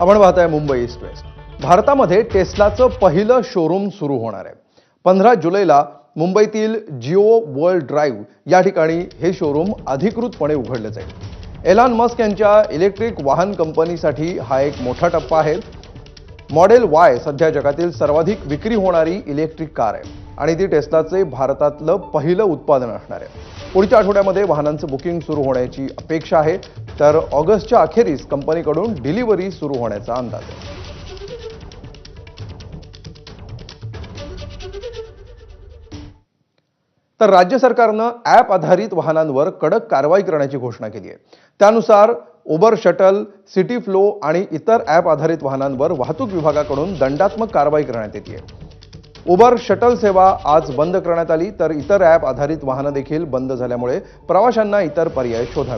आपण पाहताय Mumbai east west. भारतामध्ये टेस्लाचं पहिलं शोरूम सुरू होणार आहे. 15 जुलैला मुंबईतील जिओ वर्ल्ड ड्राईव्ह या ठिकाणी हे शोरूम अधिकृतपणे उघडले जाईल. एलॉन मस्क यांच्या इलेक्ट्रिक वाहन कंपनीसाठी हा एक मोठा टप्पा आहे. मॉडेल वाय सध्या जगातील सर्वाधिक विक्री होणारी इलेक्ट्रिक कार आहे आणि ती टेस्लाचे भारतातलं पहिलं उत्पादन असणार आहे. पुढच्या आठवड्यामध्ये वाहनांचं बुकिंग सुरू होण्याची अपेक्षा आहे, तर ऑगस्टच्या अखेरीस कंपनीकडून डिलिव्हरी सुरू होण्याचा अंदाज आहे. तर राज्य सरकारनं ॲप आधारित वाहनांवर कडक कारवाई करण्याची घोषणा केली आहे. त्यानुसार उबर शटल, सिटी फ्लो आणि इतर ॲप आधारित वाहनांवर वाहतूक विभागाकडून दंडात्मक कारवाई करण्यात येते. उबर शटल सेवा आज बंद करण्यात आली, तर इतर ॲप आधारित वाहनं देखील बंद झाल्यामुळे प्रवाशांना इतर पर्याय शोधावे